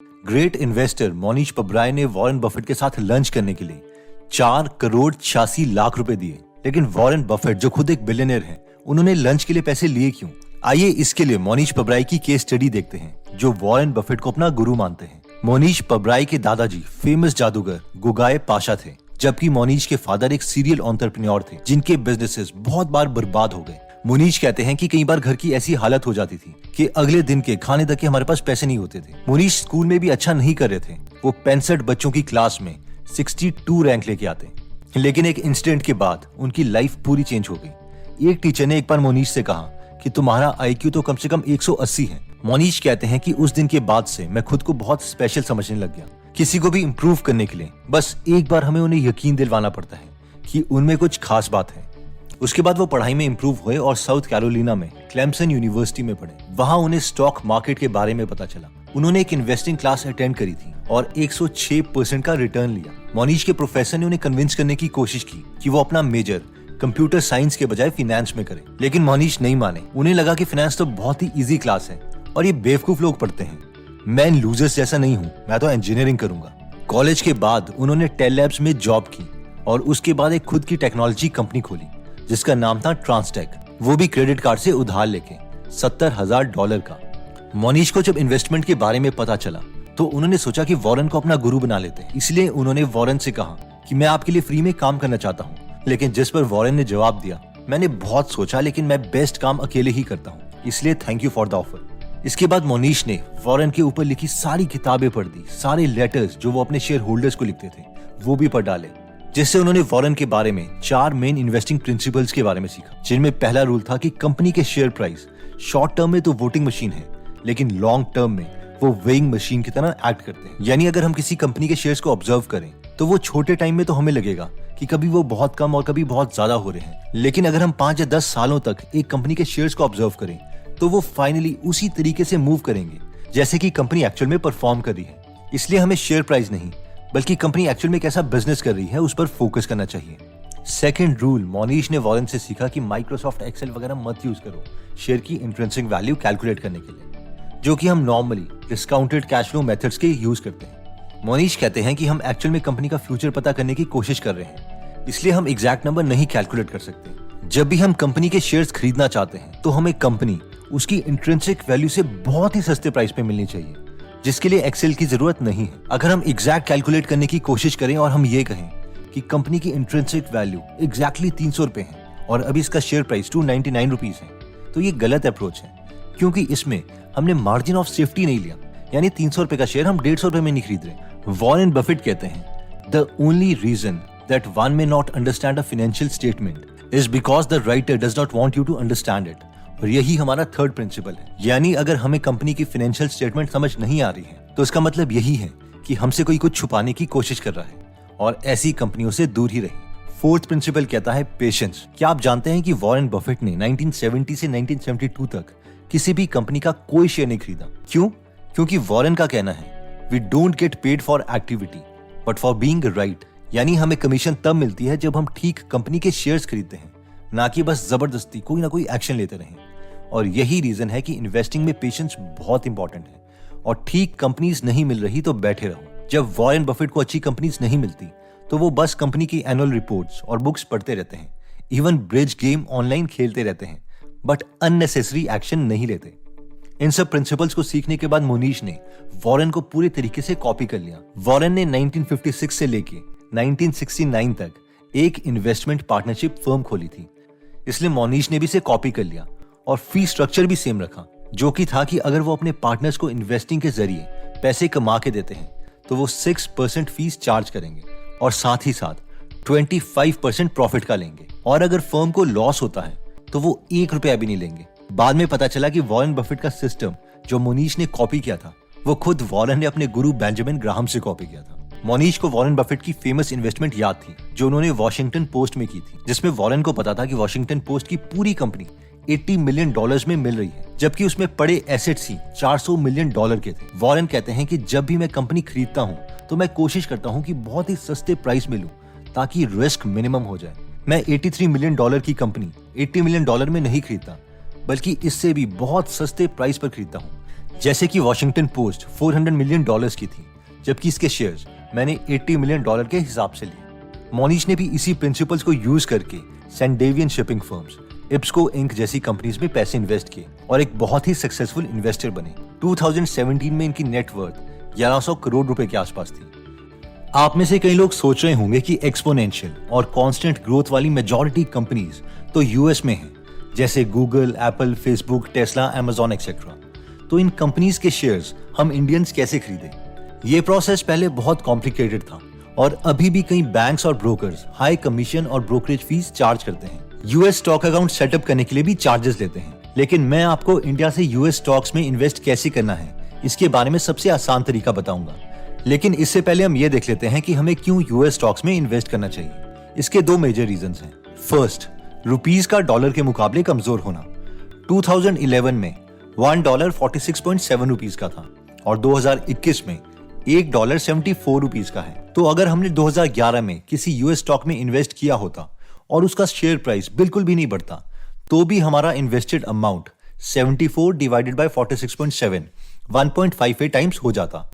Great investor Monish पब्राय ने Warren Buffett के साथ लंच करने के लिए 4 करोड़ 86 लाख रुपए दिए। लेकिन वॉरेन बफेट जो खुद एक बिलियनर हैं, उन्होंने लंच के लिए पैसे लिए क्यों? आइए इसके लिए मोनीश पब्राय की केस स्टडी देखते हैं, जो वॉरेन बफेट को अपना गुरु मानते हैं। मोनीश पब्राय के दादाजी फेमस जादूगर गुगाए पाशा थे, जबकि मोनीश के फादर एक सीरियल एंटरप्रेन्योर थे जिनके बिजनेसेस बहुत बार बर्बाद हो गए। मोनीश कहते हैं कि कई बार घर की ऐसी हालत हो जाती थी कि अगले दिन के खाने तक के हमारे पास पैसे नहीं होते थे। मोनीश स्कूल में भी अच्छा नहीं कर रहे थे, वो 65 बच्चों की क्लास में 62 रैंक लेके आते। लेकिन एक इंसिडेंट के बाद उनकी लाइफ पूरी चेंज हो गई। एक टीचर ने एक बार मोनीश से कहा कि तुम्हारा IQ तो कम से कम 180 है। मोनीश कहते हैं कि उस दिन के बाद से मैं खुद को बहुत स्पेशल समझने लग गया। किसी को भी इम्प्रूव करने के लिए बस एक बार हमें उन्हें यकीन दिलवाना पड़ता है कि उनमें कुछ खास बात है। उसके बाद वो पढ़ाई में इम्प्रूव हुए और साउथ कैरोलिना में क्लेम्सन यूनिवर्सिटी में पढ़े। वहां उन्हें स्टॉक मार्केट के बारे में पता चला। उन्होंने एक इन्वेस्टिंग क्लास अटेंड करी थी और 106% का रिटर्न लिया। मोनीश के प्रोफेसर ने उन्हें कन्विंस करने की कोशिश की कि वो अपना मेजर कंप्यूटर साइंस के बजाय फाइनेंस में करे, लेकिन मोनीश नहीं माने। उन्हें लगा कि फाइनेंस तो बहुत ही इजी क्लास है और ये बेवकूफ लोग पढ़ते हैं। मैं इन लूजर्स जैसा नहीं हूँ, मैं तो इंजीनियरिंग करूंगा। कॉलेज के बाद उन्होंने टेल लैब्स में जॉब की और उसके बाद एक खुद की टेक्नोलॉजी कंपनी खोली जिसका नाम था ट्रांसटेक, वो भी क्रेडिट कार्ड से उधार लेके $70,000 का। मोनीश को जब इन्वेस्टमेंट के बारे में पता चला तो उन्होंने सोचा कि वॉरेन को अपना गुरु बना लेते हैं। इसलिए उन्होंने वॉरेन से कहा कि मैं आपके लिए फ्री में काम करना चाहता हूँ। लेकिन जिस पर वॉरेन ने जवाब दिया, मैंने बहुत सोचा लेकिन मैं बेस्ट काम अकेले ही करता हूँ, इसलिए thank you for the offer. इसके बाद मोनीश ने वॉरेन के ऊपर लिखी सारी किताबें पढ़ दी, सारे लेटर्स जो वो अपने शेयर होल्डर्स को लिखते थे वो भी पढ़ डाले, जिससे उन्होंने वॉरेन के बारे में 4 मेन इन्वेस्टिंग प्रिंसिपल्स के बारे में सीखा। जिनमें पहला रूल था कि कंपनी के शेयर प्राइस शॉर्ट टर्म में तो वोटिंग मशीन है, लेकिन लॉन्ग टर्म में वो वेइंग मशीन की तरह एक्ट करते हैं। यानी अगर हम किसी कंपनी के शेयर्स को ऑब्जर्व करें तो वो छोटे टाइम में तो हमें लगेगा कि कभी वो बहुत कम और कभी बहुत ज्यादा हो रहे हैं, लेकिन अगर हम 5 या 10 सालों तक एक कंपनी के शेयर्स को ऑब्जर्व करें तो वो फाइनली उसी तरीके से मूव करेंगे जैसे कि कंपनी एक्चुअल में परफॉर्म कर रही है। इसलिए हमें शेयर प्राइस नहीं बल्कि कंपनी एक्चुअल में कैसा बिजनेस कर रही है उस पर फोकस करना चाहिए। सेकंड रूल मोनीश ने वॉरेन से सीखा कि माइक्रोसॉफ्ट एक्सेल वगैरह मत यूज करो शेयर की इंट्रिंसिक वैल्यू कैलकुलेट करने के लिए, जो कि हम normally discounted cash flow methods के यूज करते हैं। मोनीश कहते हैं कि हम एक्चुअल में कंपनी का फ्यूचर पता करने की कोशिश कर रहे हैं, इसलिए हम एग्जैक्ट नंबर नहीं कैलकुलेट कर सकते। जब भी हम कंपनी के शेयर्स खरीदना चाहते हैं तो हमें कंपनी उसकी इंट्रिंसिक वैल्यू से बहुत ही सस्ते प्राइस पे मिलनी चाहिए, जिसके लिए एक्सेल की जरूरत नहीं है। अगर हम एग्जैक्ट कैलकुलेट करने की कोशिश करें और हम ये कहें कि कंपनी की इंट्रिंसिक वैल्यू एग्जैक्टली 300 रुपए है और अभी इसका शेयर प्राइस 299 रुपीज है, तो ये गलत अप्रोच है, क्योंकि इसमें हमने मार्जिन ऑफ सेफ्टी नहीं लिया। यानी 300 रुपए का शेयर हम 150 रुपए में नहीं खरीद रहे। वॉरेन बफेट कहते हैं the only reason that one may not understand a financial statement is because the writer does not want you to understand it. और यही हमारा थर्ड प्रिंसिपल है। यानी अगर हमें कंपनी की फाइनेंशियल स्टेटमेंट समझ नहीं आ रही है तो इसका मतलब यही है कि हमसे कोई कुछ छुपाने की कोशिश कर रहा है और ऐसी कंपनियों से दूर ही रहे। फोर्थ प्रिंसिपल कहता है पेशेंस। क्या आप जानते हैं कि वॉरेन बफेट ने 1970 से 1972 तक किसी भी कंपनी का कोई शेयर नहीं खरीदा? क्यों? क्योंकि वॉरेन का कहना है we don't get paid for activity but for being right. यानी हमें कमीशन तब मिलती है जब हम ठीक कंपनी के शेयर्स खरीदते हैं, ना कि बस जबरदस्ती कोई ना कोई एक्शन लेते रहें। और यही रीजन है कि इन्वेस्टिंग में पेशेंस बहुत इंपॉर्टेंट है और ठीक कंपनीज नहीं मिल रही तो बैठे रहो। जब वॉरेन बफेट को अच्छी कंपनीज नहीं मिलती तो वो बस कंपनी की एनुअल रिपोर्ट्स और बुक्स पढ़ते रहते हैं, इवन ब्रिज गेम ऑनलाइन खेलते रहते हैं, बट अननेसेसरी एक्शन नहीं लेते। इन सब प्रिंसिपल्स को सीखने के बाद मोनीश ने वॉरेन को पूरे तरीके से कॉपी कर लिया। वॉरेन ने 1956 से लेके 1969 तक एक इन्वेस्टमेंट पार्टनरशिप फर्म खोली थी, इसलिए मोनीश ने भी इसे कॉपी कर लिया और फी स्ट्रक्चर भी सेम रखा, जो कि था कि अगर वो अपने पार्टनर्स को इन्वेस्टिंग के जरिए पैसे कमा के देते हैं तो वो 6% फीस चार्ज करेंगे और साथ ही साथ 25% प्रॉफिट का लेंगे, और अगर फर्म को लॉस होता है तो वो 1 रुपया भी नहीं लेंगे। बाद में पता चला कि वॉरेन बफेट का सिस्टम जो मोनीश ने कॉपी किया था वो खुद वॉरेन ने अपने गुरु बेंजामिन ग्राहम से कॉपी किया था। मोनीश को वॉरेन बफेट की फेमस इन्वेस्टमेंट याद थी जो उन्होंने वॉशिंगटन पोस्ट में की थी, जिसमें वॉरेन को पता था कि वॉशिंगटन पोस्ट की पूरी कंपनी $80 मिलियन में मिल रही है, जबकि उसमें पड़े एसेट्स ही $400 मिलियन के थे। वॉरेन कहते हैं कि जब भी मैं कंपनी खरीदता हूँ तो मैं कोशिश करता हूँ कि बहुत ही सस्ते प्राइस में लूं ताकि रिस्क मिनिमम हो जाए। मैं $83 मिलियन की कंपनी $80 मिलियन में नहीं खरीदता, बल्कि इससे भी बहुत सस्ते प्राइस पर खरीदता हूँ। जैसे कि वॉशिंगटन पोस्ट $400 मिलियन की थी, जबकि इसके शेयर्स मैंने $80 मिलियन के हिसाब से लिए। मोनीश ने भी इसी प्रिंसिपल्स को यूज करके सैंडेवियन शिपिंग फर्म्स, इप्सको इंक जैसी कंपनीज में पैसे इन्वेस्ट किए और एक बहुत ही सक्सेसफुल इन्वेस्टर बने। 2017 में इनकी नेटवर्थ 1100 करोड़ रुपए के आसपास थी। आप में से कई लोग सोच रहे होंगे कि एक्सपोनेंशियल और कांस्टेंट ग्रोथ वाली मेजॉरिटी कंपनीज तो यूएस में हैं, जैसे Google, Apple, Facebook, Tesla, Amazon etcetera. तो इन कंपनीज के शेयर्स हम इंडियंस कैसे खरीदें? ये प्रोसेस पहले बहुत कॉम्प्लिकेटेड था और अभी भी कई बैंक्स और ब्रोकर्स हाई कमीशन और ब्रोकरेज फीस चार्ज करते हैं। यूएस स्टॉक अकाउंट सेटअप करने के लिए भी चार्जेस लेते हैं। लेकिन मैं आपको इंडिया से यूएस स्टॉक्स में इन्वेस्ट कैसे करना है, इसके बारे में सबसे आसान तरीका बताऊंगा। लेकिन इससे पहले हम ये देख लेते हैं कि हमें क्यों यूएस स्टॉक्स में इन्वेस्ट करना चाहिए। इसके दो मेजर रीजंस हैं। फर्स्ट, रुपीस का डॉलर के मुकाबले कमजोर होना। 2011 में $1 46.7 रुपीस का था और 2021 में $1 74 रुपीस का है। तो अगर हमने 2011 में किसी यूएस स्टॉक में इन्वेस्ट किया होता और उसका शेयर प्राइस बिल्कुल भी नहीं बढ़ता, तो भी हमारा invested amount 74 divided by 46.7 1.58 times हो जाता।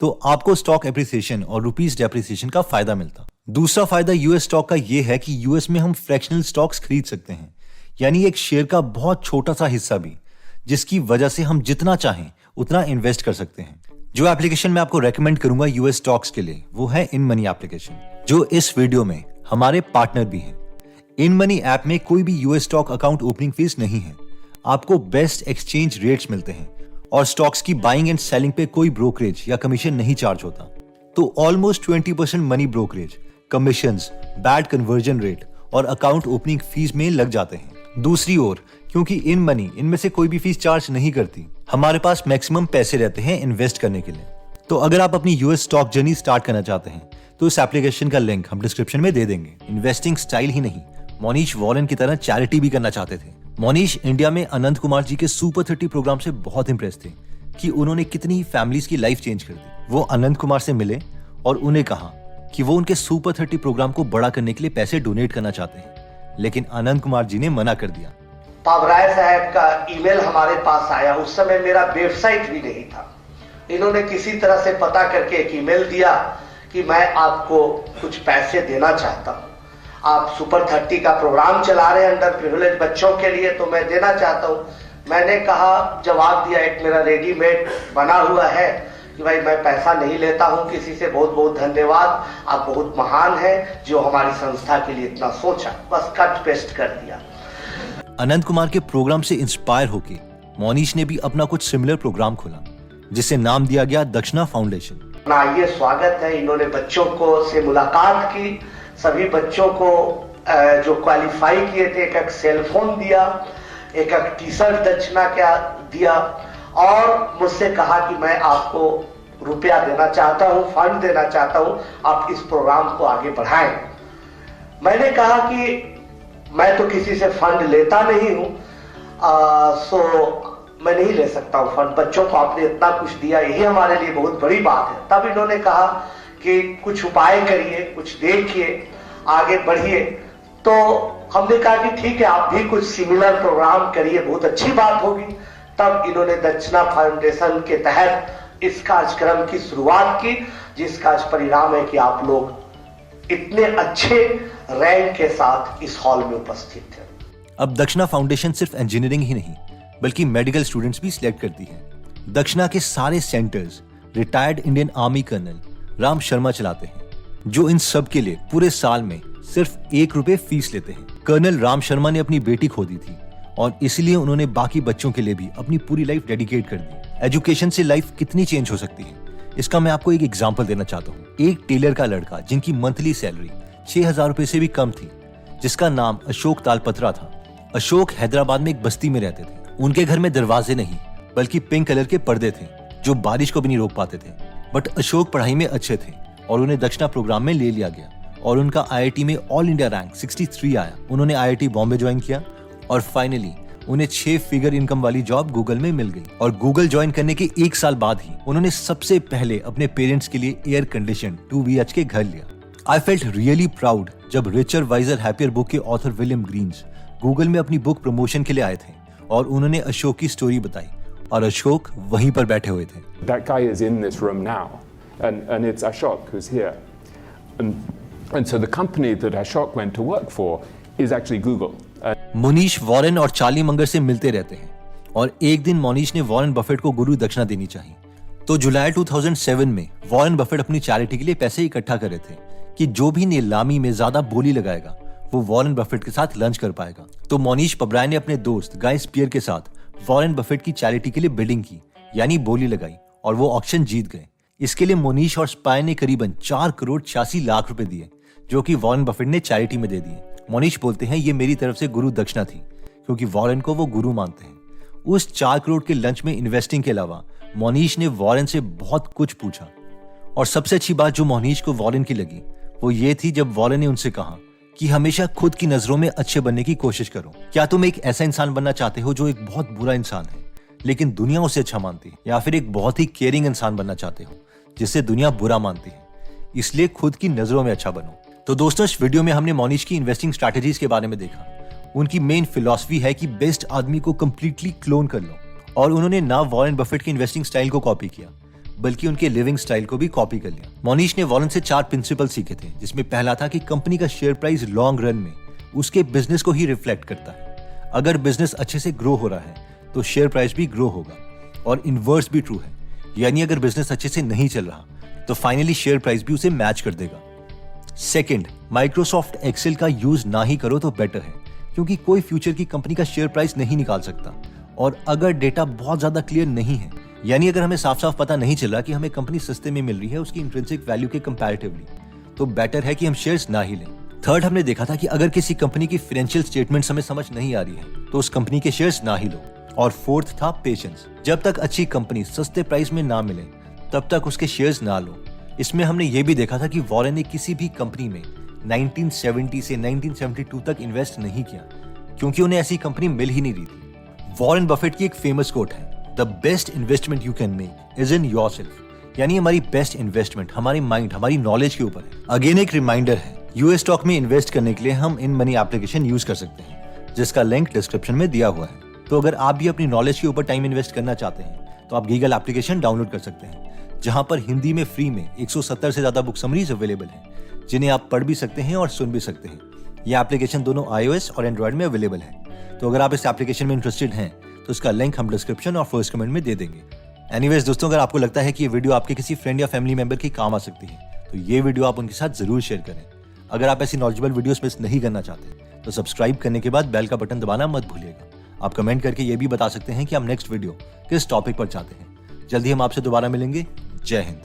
तो आपको स्टॉक एप्रिसिएशन और रुपीस डेप्रिसिएशन का फायदा मिलता। दूसरा फायदा यूएस स्टॉक का यह है कि यूएस में हम फ्रैक्शनल स्टॉक्स खरीद सकते हैं, यानी एक शेयर का बहुत छोटा सा हिस्सा भी, जिसकी वजह से हम जितना चाहें उतना इन्वेस्ट कर सकते हैं। जो एप्लीकेशन मैं आपको रेकमेंड करूंगा यूएस स्टॉक्स के लिए, वो है इन मनी एप्लीकेशन, जो इस वीडियो में हमारे पार्टनर भी हैं। इन मनी ऐप में कोई भी US stock account opening fees नहीं है। आपको बेस्ट एक्सचेंज रेट्स मिलते हैं और स्टॉक्स की बाइंग एंड सेलिंग पे कोई ब्रोकरेज या कमीशन नहीं चार्ज होता। तो almost 20% money brokerage, commissions, bad conversion rate और अकाउंट ओपनिंग फीस में लग जाते हैं। दूसरी ओर, क्योंकि इन मनी इनमें से कोई भी फीस चार्ज नहीं करती, हमारे पास मैक्सिमम पैसे रहते हैं इन्वेस्ट करने के लिए। तो अगर आप अपनी यूएस स्टॉक जर्नी स्टार्ट करना चाहते हैं तो इस एप्लीकेशन का लिंक हम डिस्क्रिप्शन में दे देंगे। इन्वेस्टिंग स्टाइल ही नहीं, मोनीश वॉरेन की तरह चैरिटी भी करना चाहते थे। मोनीश इंडिया में अनंत कुमार जी के सुपर 30 प्रोग्राम से बहुत इंप्रेस थे कि उन्होंने कितनी फैमिलीज की लाइफ चेंज कर दी। वो अनंत कुमार से मिले और उन्हें कहा कि वो उनके सुपर 30 प्रोग्राम को बड़ा करने के लिए पैसे डोनेट करना चाहते हैं, लेकिन अनंत कुमार जी ने मना कर दिया। पावराय साहब का ईमेल हमारे पास आया। उस समय मेरा वेबसाइट भी नहीं था। इन्होंने किसी तरह से पता करके एक ईमेल दिया कि मैं आपको कुछ पैसे देना चाहता हूँ, आप सुपर 30 का प्रोग्राम चला रहे हैं अंडर प्रिविलेज बच्चों के लिए, तो मैं देना चाहता हूँ। मैंने कहा, जवाब दिया, एक मेरा रेडीमेड बना हुआ है कि भाई मैं पैसा नहीं लेता हूँ किसी से, बहुत बहुत धन्यवाद, आप बहुत महान हैं जो हमारी संस्था के लिए इतना सोचा। बस कट पेस्ट कर दिया। अनंत कुमार के प्रोग्राम से इंस्पायर होके मोनीश ने भी अपना कुछ सिमिलर प्रोग्राम खोला, जिसे नाम दिया गया दक्षिणा फाउंडेशन। ये स्वागत है। इन्होंने बच्चों को से मुलाकात की, सभी बच्चों को जो क्वालिफाई किए थे एक सेलफोन दिया, एक टी शर्ट दक्षिणा क्या दिया और मुझसे कहा कि मैं आपको रुपया देना चाहता हूं, फंड देना चाहता हूं, आप इस प्रोग्राम को आगे बढ़ाएं। मैंने कहा कि मैं तो किसी से फंड लेता नहीं हूं, सो मैं नहीं ले सकता हूं फंड। बच्चों को आपने इतना कुछ दिया, यही हमारे लिए बहुत बड़ी बात है। तब इन्होंने कहा कि कुछ उपाय करिए, कुछ देखिए, आगे बढ़िए। तो हमने कहा कि ठीक है, आप भी कुछ सिमिलर प्रोग्राम करिए, बहुत अच्छी बात होगी। तब इन्होंने दक्षिणा फाउंडेशन के तहत इस कार्यक्रम की शुरुआत की, जिसका परिणाम है कि आप लोग इतने अच्छे रैंक के साथ इस हॉल में उपस्थित थे। अब दक्षिणा फाउंडेशन सिर्फ इंजीनियरिंग ही नहीं बल्कि मेडिकल स्टूडेंट्स भी सिलेक्ट करती है। दक्षिणा के सारे centres retired Indian Army colonel Ram Sharma चलाते हैं, जो इन सब के लिए पूरे साल में सिर्फ ₹1 फीस लेते हैं। कर्नल राम शर्मा ने अपनी बेटी खो दी थी और इसलिए उन्होंने बाकी बच्चों के लिए भी अपनी पूरी लाइफ डेडिकेट कर दी। एजुकेशन से लाइफ कितनी चेंज हो सकती है, इसका मैं आपको एक एग्जांपल देना चाहता हूँ। एक टेलर का लड़का जिनकी मंथली सैलरी 6,000 रुपए से भी कम थी, जिसका नाम अशोक तालपत्रा था। अशोक हैदराबाद में एक बस्ती में रहते थे। उनके घर में दरवाजे नहीं बल्कि पिंक कलर के पर्दे थे जो बारिश को भी नहीं रोक पाते थे। बट अशोक पढ़ाई में अच्छे थे और उन्हें दक्षिणा प्रोग्राम में ले लिया गया और उनका आईआईटी में ऑल इंडिया रैंक 63 आया। उन्होंने आईआईटी बॉम्बे ज्वाइन किया और फाइनली उन्हें 6 फिगर इनकम वाली जॉब गूगल में मिल गई। और गूगल ज्वाइन करने के 1 साल बाद ही उन्होंने सबसे पहले अपने पेरेंट्स के लिए एयर कंडीशन 2 BHK घर लिया। आई फेल्ट रियली प्राउड जब रिचर वाइजर हैप्पियर बुक के ऑथर विलियम ग्रीन्स गूगल में अपनी बुक प्रमोशन के लिए आए थे और उन्होंने अशोक की स्टोरी बताई और अशोक वहीं पर बैठे हुए थे। That guy is in this room now, and it's Ashok who's here. And so the company that Ashok went to work for is actually Google. Monish Warren और चार्ली मंगर से मिलते रहते हैं और एक दिन मोनीश ने वॉरेन बफेट को गुरु दक्षिणा देनी चाहिए। तो जुलाई 2007 में वॉरेन बफेट अपनी चैरिटी के लिए पैसे इकट्ठा कर रहे थे कि जो भी नीलामी में ज्यादा बोली लगाएगा वो वॉरेन बफेट के साथ लंच कर पाएगा। तो मोनीश पब्राय ने अपने दोस्त गाय स्पियर के साथ वॉरेन बफेट की चैरिटी के लिए बिडिंग की, यानी बोली लगाई, और वो ऑक्शन जीत गए। इसके लिए मोनीश और स्पाई ने करीबन 4 करोड़ 86 लाख रुपए दिए, जो कि वॉरेन बफेट ने चैरिटी में दे दिए। मोनीश बोलते हैं ये मेरी तरफ से गुरु दक्षिणा थी, क्योंकि वॉरेन को वो गुरु मानते हैं। उस 4 करोड़ के लंच में इन्वेस्टिंग के अलावा मोनीश ने वॉरेन से बहुत कुछ पूछा, और सबसे अच्छी बात जो मोनीश को वॉरेन की लगी वो ये थी जब वॉरेन ने उनसे कहा कि हमेशा खुद की नजरों में अच्छे बनने की कोशिश करो। क्या तुम एक ऐसा इंसान बनना चाहते हो जो एक बहुत बुरा इंसान है लेकिन दुनिया उसे अच्छा मानती है, या फिर एक बहुत ही केयरिंग इंसान बनना चाहते हो जिसे दुनिया बुरा मानती है? इसलिए खुद की नजरों में अच्छा बनो। तो दोस्तों, इस वीडियो में हमने मोनीश की इन्वेस्टिंग स्ट्रैटेजीज के बारे में देखा। उनकी मेन फिलॉसफी है कि बेस्ट आदमी को कंप्लीटली क्लोन कर लो, और उन्होंने ना वॉरेन बफेट की इन्वेस्टिंग स्टाइल को कॉपी किया बल्कि उनके लिविंग स्टाइल को भी कॉपी कर लिया। मोनीश ने वॉरेन से 4 प्रिंसिपल सीखे थे, जिसमें पहला था कि कंपनी का शेयर प्राइस लॉन्ग रन में उसके बिजनेस को ही रिफ्लेक्ट करता है। अगर बिजनेस अच्छे से ग्रो हो रहा है तो शेयर प्राइस भी ग्रो होगा, और इनवर्स भी ट्रू है, यानी अगर बिजनेस अच्छे से नहीं चल रहा तो फाइनली शेयर प्राइस भी उसे मैच कर देगा। सेकंड, माइक्रोसॉफ्ट एक्सेल का यूज ना ही करो तो बेटर है, क्योंकि कोई फ्यूचर की कंपनी का शेयर प्राइस नहीं निकाल सकता, और अगर डेटा बहुत ज्यादा क्लियर नहीं है, यानी अगर हमें साफ साफ पता नहीं चला कि हमें कंपनी सस्ते में मिल रही है उसकी इंट्रिंसिक वैल्यू के कंपैरेटिवली, तो बेटर है कि हम शेयर्स ना ही लें। थर्ड, हमने देखा था कि अगर किसी कंपनी की फाइनेंशियल स्टेटमेंट्स हमें समझ नहीं आ रही है तो उस कंपनी के शेयर्स ना ही लो। और फोर्थ था पेशेंस। जब तक अच्छी कंपनी सस्ते प्राइस में ना मिले तब तक उसके शेयर्स ना लो। इसमें हमने ये भी देखा था कि वॉरेन ने किसी भी कंपनी में 1970 से 1972 तक इन्वेस्ट नहीं किया, क्योंकि उन्हें ऐसी कंपनी मिल ही नहीं रही थी। वॉरेन बफेट की एक फेमस कोट है, the best investment you can make is in yourself, यानी हमारी बेस्ट इन्वेस्टमेंट हमारी माइंड, हमारी नॉलेज के ऊपर है। अगेन एक रिमाइंडर है, यूएस स्टॉक में इन्वेस्ट करने के लिए हम इन मनी एप्लीकेशन यूज कर सकते हैं, जिसका लिंक डिस्क्रिप्शन में दिया हुआ है। तो अगर आप भी अपनी नॉलेज के ऊपर टाइम इन्वेस्ट करना चाहते हैं तो आप गीगल एप्लीकेशन डाउनलोड कर सकते हैं, जहां पर हिंदी में फ्री में 170 से ज्यादा बुक समरीज अवेलेबल हैं, जिन्हें आप पढ़ भी सकते हैं और सुन भी सकते हैं। यह एप्लीकेशन दोनों iOS और एंड्रॉइड में अवेलेबल है। तो अगर आप इस एप्लीकेशन में इंटरेस्टेड हैं तो इसका लिंक हम डिस्क्रिप्शन और फर्स्ट कमेंट में दे देंगे। एनीवेज दोस्तों, अगर आपको लगता है कि ये वीडियो आपके किसी फ्रेंड या फैमिली मेंबर की काम आ सकती है तो ये वीडियो आप उनके साथ जरूर शेयर करें। अगर आप ऐसी नॉलेजेबल वीडियोस मिस नहीं करना चाहते तो सब्सक्राइब करने के बाद बेल का बटन दबाना मत भूलिएगा। आप कमेंट करके ये भी बता सकते हैं कि आप नेक्स्ट वीडियो किस टॉपिक पर चाहते हैं। जल्दी हम आपसे दोबारा मिलेंगे। जय हिंद।